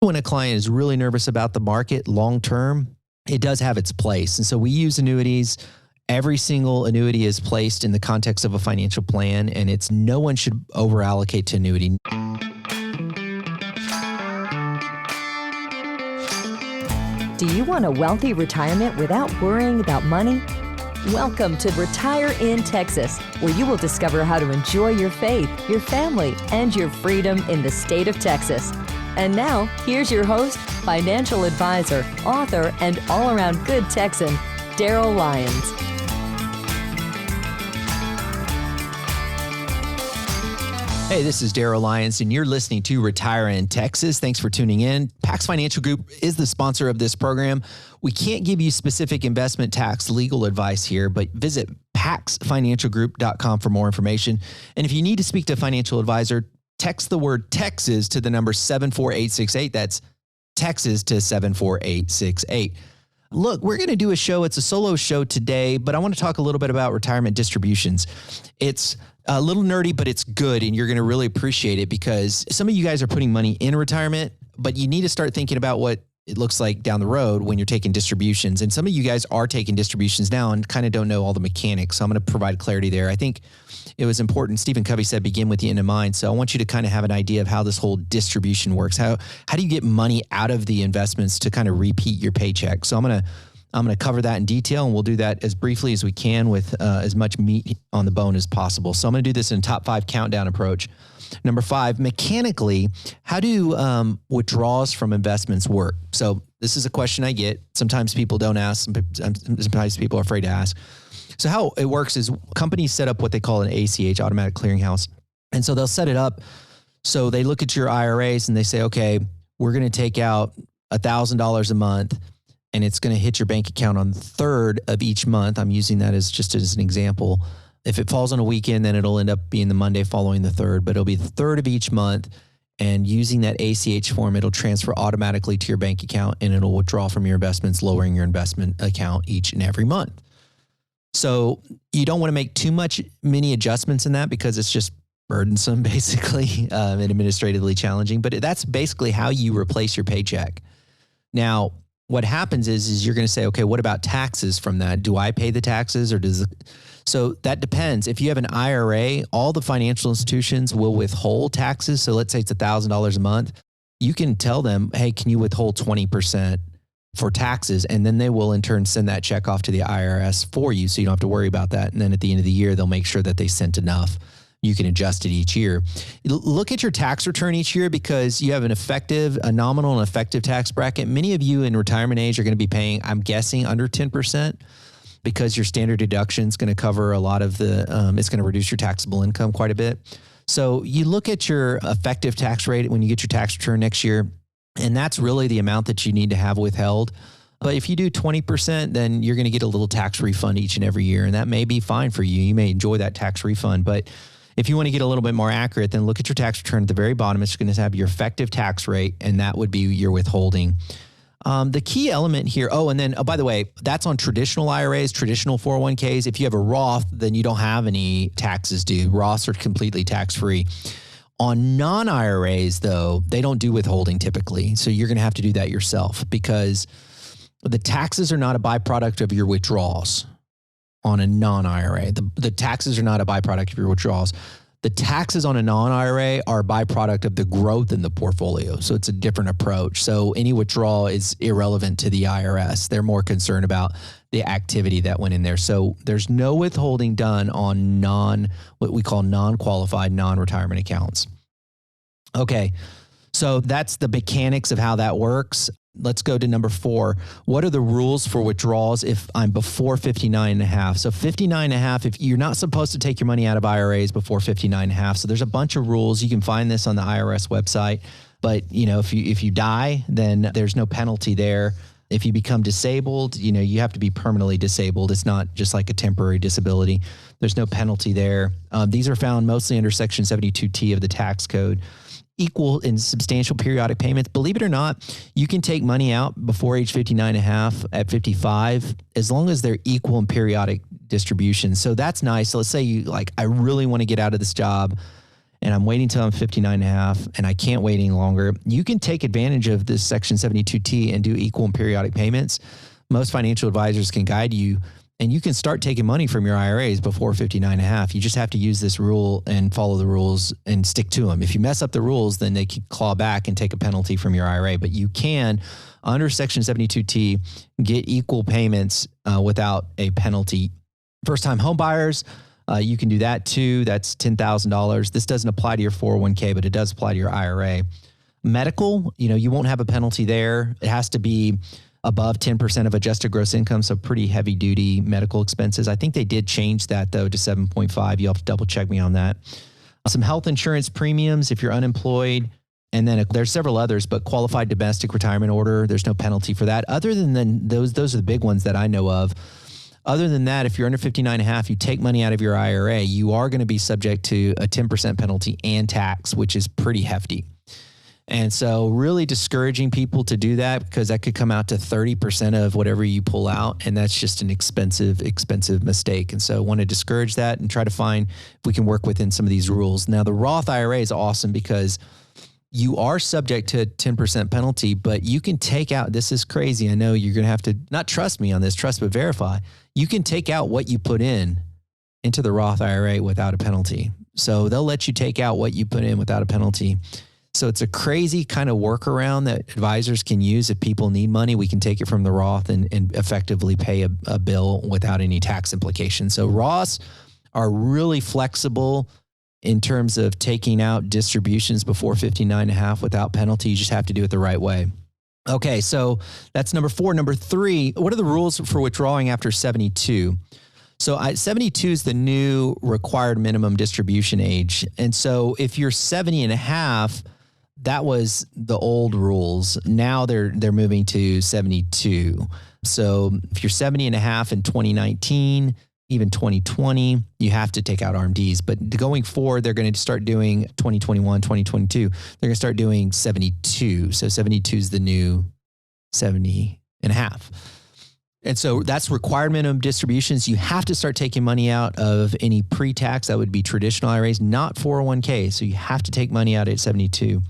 When a client is really nervous about the market long term, it does have its place. And so we use annuities. Every single annuity is placed in the context of a financial plan, and no one should over allocate to annuity. Do you want a wealthy retirement without worrying about money? Welcome to Retire in Texas, where you will discover how to enjoy your faith, your family, and your freedom in the state of Texas. And now, here's your host, financial advisor, author, and all-around good Texan, Daryl Lyons. Hey, this is Daryl Lyons, and you're listening to Retire in Texas. Thanks for tuning in. Pax Financial Group is the sponsor of this program. We can't give you specific investment tax legal advice here, but visit paxfinancialgroup.com for more information. And if you need to speak to a financial advisor, text the word Texas to the number 74868. That's Texas to 74868. Look, we're going to do a show. It's a solo show today, but I want to talk a little bit about retirement distributions. It's a little nerdy, but it's good, and you're going to really appreciate it because some of you guys are putting money in retirement, but you need to start thinking about what it looks like down the road when you're taking distributions. And some of you guys are taking distributions now and kind of don't know all the mechanics. So I'm going to provide clarity there. I think it was important. Stephen Covey said, begin with the end in mind. So I want you to kind of have an idea of how this whole distribution works. How do you get money out of the investments to kind of repeat your paycheck? So I'm going to cover that in detail, and we'll do that as briefly as we can with as much meat on the bone as possible. So I'm going to do this in a top 5 countdown approach. Number 5, mechanically, how do withdrawals from investments work? So this is a question I get. Sometimes people don't ask. Sometimes people are afraid to ask. So how it works is companies set up what they call an ACH, automatic clearinghouse. And so they'll set it up. So they look at your IRAs and they say, okay, we're going to take out $1,000 a month, and it's going to hit your bank account on the 3rd of each month. I'm using that as an example. If it falls on a weekend, then it'll end up being the Monday following the 3rd, but it'll be the 3rd of each month. And using that ACH form, it'll transfer automatically to your bank account, and it'll withdraw from your investments, lowering your investment account each and every month. So you don't want to make many adjustments in that because it's just burdensome, basically, and administratively challenging. But that's basically how you replace your paycheck. Now, what happens is you're going to say, okay, what about taxes from that? Do I pay the taxes So that depends. If you have an IRA, all the financial institutions will withhold taxes. So let's say it's $1,000 a month. You can tell them, hey, can you withhold 20% for taxes? And then they will in turn send that check off to the IRS for you. So you don't have to worry about that. And then at the end of the year, they'll make sure that they sent enough. You can adjust it each year. Look at your tax return each year because you have a nominal and effective tax bracket. Many of you in retirement age are going to be paying, I'm guessing, under 10%. Because your standard deduction is going to cover a lot of it's going to reduce your taxable income quite a bit. So you look at your effective tax rate when you get your tax return next year, and that's really the amount that you need to have withheld. But if you do 20%, then you're going to get a little tax refund each and every year, and that may be fine for you. You may enjoy that tax refund, but if you want to get a little bit more accurate, then look at your tax return at the very bottom. It's going to have your effective tax rate, and that would be your withholding. The key element here, by the way, that's on traditional IRAs, traditional 401ks. If you have a Roth, then you don't have any taxes due. Roths are completely tax-free. On non-IRAs, though, they don't do withholding typically. So you're going to have to do that yourself because the taxes are not a byproduct of your withdrawals on a non-IRA. The taxes are not a byproduct of your withdrawals. The taxes on a non-IRA are a byproduct of the growth in the portfolio. So it's a different approach. So any withdrawal is irrelevant to the IRS. They're more concerned about the activity that went in there. So there's no withholding done on what we call non-qualified, non-retirement accounts. Okay, so that's the mechanics of how that works. Let's go to number 4. What are the rules for withdrawals if I'm before 59 and a half? So 59 and a half, if you're not supposed to take your money out of IRAs before 59 and a half. So there's a bunch of rules. You can find this on the IRS website. But if you die, then there's no penalty there. If you become disabled, you have to be permanently disabled. It's not just like a temporary disability. There's no penalty there. These are found mostly under Section 72T of the tax code. Equal and substantial periodic payments. Believe it or not, you can take money out before age 59 and a half at 55, as long as they're equal and periodic distributions. So that's nice. So let's say I really want to get out of this job and I'm waiting till I'm 59 and a half and I can't wait any longer, you can take advantage of this Section 72T and do equal and periodic payments. Most financial advisors can guide you, and you can start taking money from your IRAs before 59 and a half. You just have to use this rule and follow the rules and stick to them. If you mess up the rules, then they can claw back and take a penalty from your IRA. But you can, under Section 72T, get equal payments without a penalty. First-time home buyers, you can do that too. That's $10,000. This doesn't apply to your 401k, but it does apply to your IRA. Medical, you won't have a penalty there. It has to be above 10% of adjusted gross income, so pretty heavy duty medical expenses. I think they did change that though to 7.5. You'll have to double check me on that. Some health insurance premiums if you're unemployed. And then there's several others, but qualified domestic retirement order, there's no penalty for that. Other than those are the big ones that I know of. Other than that, if you're under 59 and a half, you take money out of your IRA, you are going to be subject to a 10% penalty and tax, which is pretty hefty. And so really discouraging people to do that, because that could come out to 30% of whatever you pull out. And that's just an expensive mistake. And so I want to discourage that and try to find if we can work within some of these rules. Now, the Roth IRA is awesome because you are subject to a 10% penalty, but you can take out, this is crazy. I know you're going to have to not trust me on this, trust but verify. You can take out what you put into the Roth IRA without a penalty. So they'll let you take out what you put in without a penalty. So it's a crazy kind of workaround that advisors can use. If people need money, we can take it from the Roth and effectively pay a bill without any tax implications. So Roths are really flexible in terms of taking out distributions before 59 and a half without penalty. You just have to do it the right way. Okay, so that's number 4. Number 3, what are the rules for withdrawing after 72? So 72 is the new required minimum distribution age. And so if you're 70 and a half, that was the old rules. Now they're moving to 72. So if you're 70 and a half in 2019, even 2020, you have to take out RMDs. But going forward, they're going to start doing 2021, 2022. They're going to start doing 72. So 72 is the new 70 and a half. And so that's required minimum distributions. You have to start taking money out of any pre-tax. That would be traditional IRAs, not 401k. So you have to take money out at 72.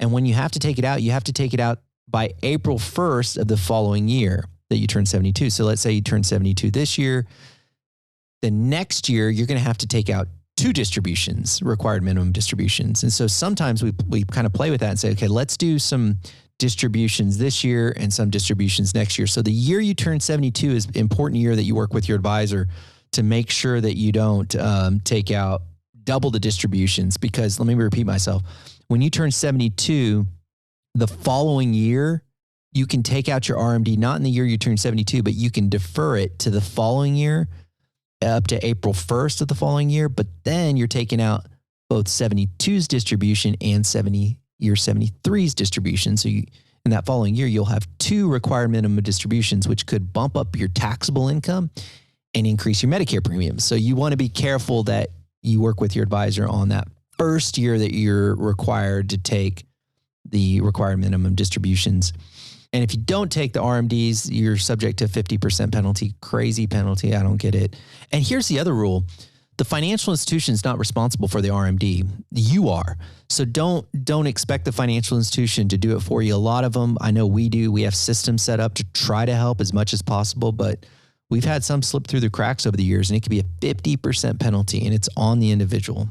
And when you have to take it out, you have to take it out by April 1st of the following year that you turn 72. So let's say you turn 72 this year. The next year, you're going to have to take out 2 distributions, required minimum distributions. And so sometimes we kind of play with that and say, okay, let's do some distributions this year and some distributions next year. So the year you turn 72 is an important year that you work with your advisor to make sure that you don't take out double the distributions. Because let me repeat myself. When you turn 72, the following year, you can take out your RMD, not in the year you turn 72, but you can defer it to the following year, up to April 1st of the following year, but then you're taking out both 72's distribution and year 73's distribution. So in that following year, you'll have 2 required minimum distributions, which could bump up your taxable income and increase your Medicare premiums. So you want to be careful that you work with your advisor on that first year that you're required to take the required minimum distributions. And if you don't take the RMDs, you're subject to 50% penalty, crazy penalty. I don't get it. And here's the other rule. The financial institution is not responsible for the RMD. You are. So don't expect the financial institution to do it for you. A lot of them, I know we do. We have systems set up to try to help as much as possible, but we've had some slip through the cracks over the years, and it could be a 50% penalty, and it's on the individual.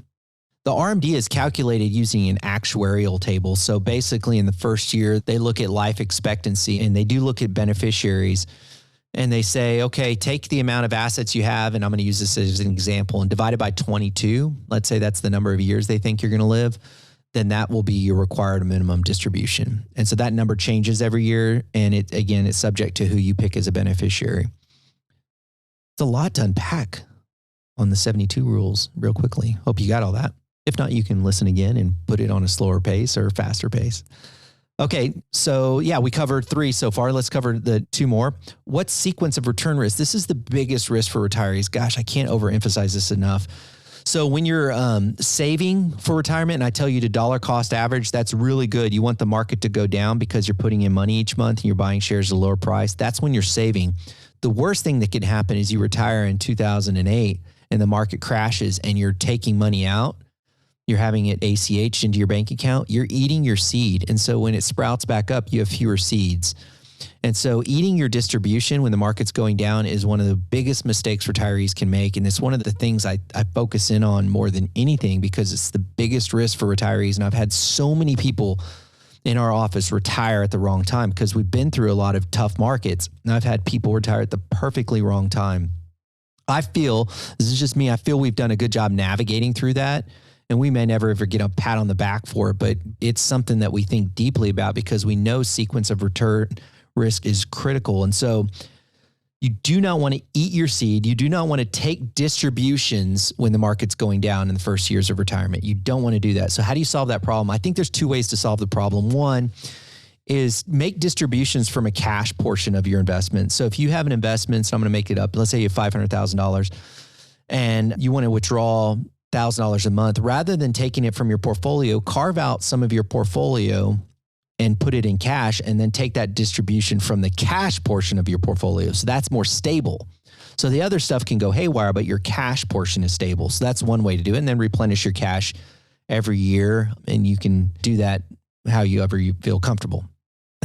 The RMD is calculated using an actuarial table. So basically in the first year, they look at life expectancy and they do look at beneficiaries, and they say, okay, take the amount of assets you have, and I'm going to use this as an example, and divide it by 22. Let's say that's the number of years they think you're going to live. Then that will be your required minimum distribution. And so that number changes every year. And it's subject to who you pick as a beneficiary. It's a lot to unpack on the 72 rules real quickly. Hope you got all that. If not, you can listen again and put it on a slower pace or faster pace. Okay, so yeah, we covered 3 so far. Let's cover the 2 more. What sequence of return risk? This is the biggest risk for retirees. Gosh, I can't overemphasize this enough. So when you're saving for retirement, and I tell you to dollar cost average, that's really good. You want the market to go down because you're putting in money each month and you're buying shares at a lower price. That's when you're saving. The worst thing that can happen is you retire in 2008 and the market crashes and you're taking money out. you're having it ACH into your bank account, you're eating your seed. And so when it sprouts back up, you have fewer seeds. And so eating your distribution when the market's going down is one of the biggest mistakes retirees can make. And it's one of the things I focus in on more than anything because it's the biggest risk for retirees. And I've had so many people in our office retire at the wrong time because we've been through a lot of tough markets. And I've had people retire at the perfectly wrong time. I feel, this is just me, I feel we've done a good job navigating through that. And we may never ever get a pat on the back for it, but it's something that we think deeply about because we know sequence of return risk is critical. And so you do not want to eat your seed. You do not want to take distributions when the market's going down in the first years of retirement. You don't want to do that. So how do you solve that problem? I think there's two ways to solve the problem. One is make distributions from a cash portion of your investment. So if you have an investment, so I'm going to make it up, let's say you have $500,000 and you want to withdraw $1,000 a month, rather than taking it from your portfolio, carve out some of your portfolio and put it in cash and then take that distribution from the cash portion of your portfolio. So that's more stable. So the other stuff can go haywire, but your cash portion is stable. So that's one way to do it. And then replenish your cash every year. And you can do that however you feel comfortable.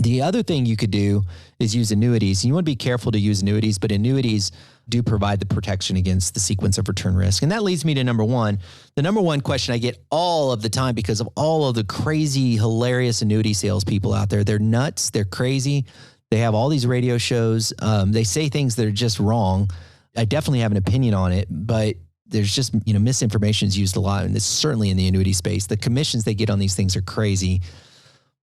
The other thing you could do is use annuities. You want to be careful to use annuities, but annuities do provide the protection against the sequence of return risk. And that leads me to number one. The number one question I get all of the time because of all of the crazy, hilarious annuity salespeople out there. They're nuts. They're crazy. They have all these radio shows. They say things that are just wrong. I definitely have an opinion on it, but there's just, misinformation is used a lot. And it's certainly in the annuity space. The commissions they get on these things are crazy.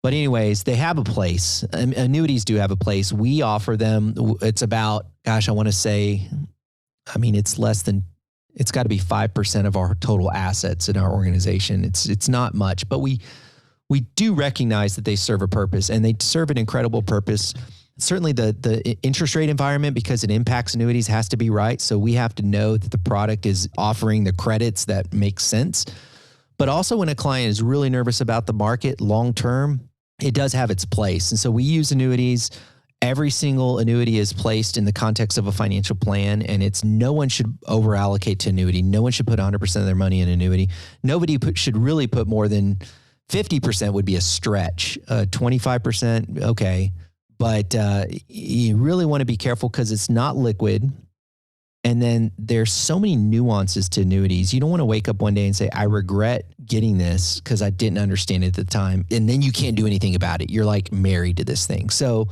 But anyways, they have a place. Annuities do have a place. We offer them. It's about, I want to say, it's got to be 5% of our total assets in our organization. It's not much, but we do recognize that they serve a purpose, and they serve an incredible purpose. Certainly the interest rate environment, because it impacts annuities, has to be right. So we have to know that the product is offering the credits that make sense. But also when a client is really nervous about the market long-term, it does have its place. And so we use annuities. Every single annuity is placed in the context of a financial plan, and no one should over allocate to annuity. No one should put 100% of their money in annuity. Nobody should really put more than 50% would be a stretch. 25%, okay. But you really want to be careful because it's not liquid. And then there's so many nuances to annuities. You don't want to wake up one day and say, I regret getting this because I didn't understand it at the time. And then you can't do anything about it. You're like married to this thing. So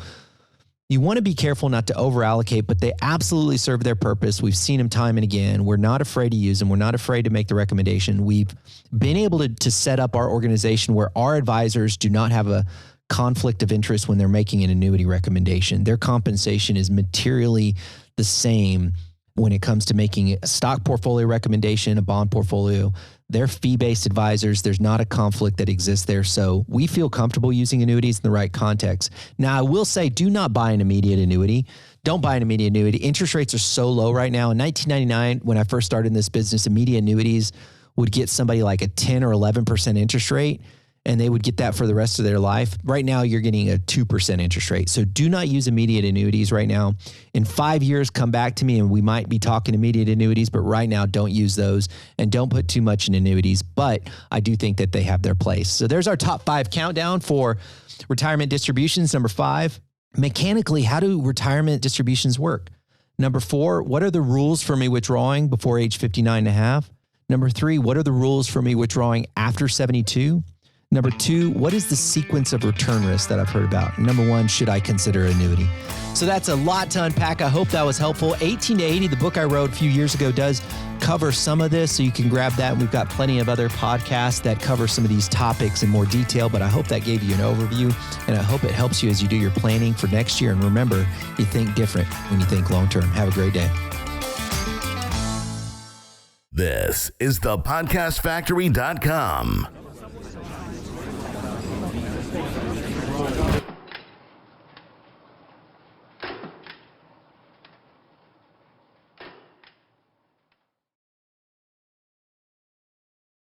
you want to be careful not to over allocate, but they absolutely serve their purpose. We've seen them time and again. We're not afraid to use them. We're not afraid to make the recommendation. We've been able to set up our organization where our advisors do not have a conflict of interest when they're making an annuity recommendation. Their compensation is materially the same when it comes to making a stock portfolio recommendation, a bond portfolio. They're fee-based advisors. There's not a conflict that exists there. So we feel comfortable using annuities in the right context. Now, I will say, do not buy an immediate annuity. Don't buy an immediate annuity. Interest rates are so low right now. In 1999, when I first started in this business, immediate annuities would get somebody like a 10 or 11% interest rate, and they would get that for the rest of their life. Right now, you're getting a 2% interest rate. So do not use immediate annuities right now. In 5 years, come back to me and we might be talking immediate annuities, but right now, don't use those and don't put too much in annuities. But I do think that they have their place. So there's our top 5 countdown for retirement distributions. Number 5, mechanically, how do retirement distributions work? Number 4, what are the rules for me withdrawing before age 59 and a half? Number 3, what are the rules for me withdrawing after 72? Number 2, what is the sequence of return risk that I've heard about? Number 1, should I consider annuity? So that's a lot to unpack. I hope that was helpful. 18 to 80, the book I wrote a few years ago, does cover some of this, so you can grab that. And we've got plenty of other podcasts that cover some of these topics in more detail, but I hope that gave you an overview, and I hope it helps you as you do your planning for next year. And remember, you think different when you think long-term. Have a great day. This is thepodcastfactory.com.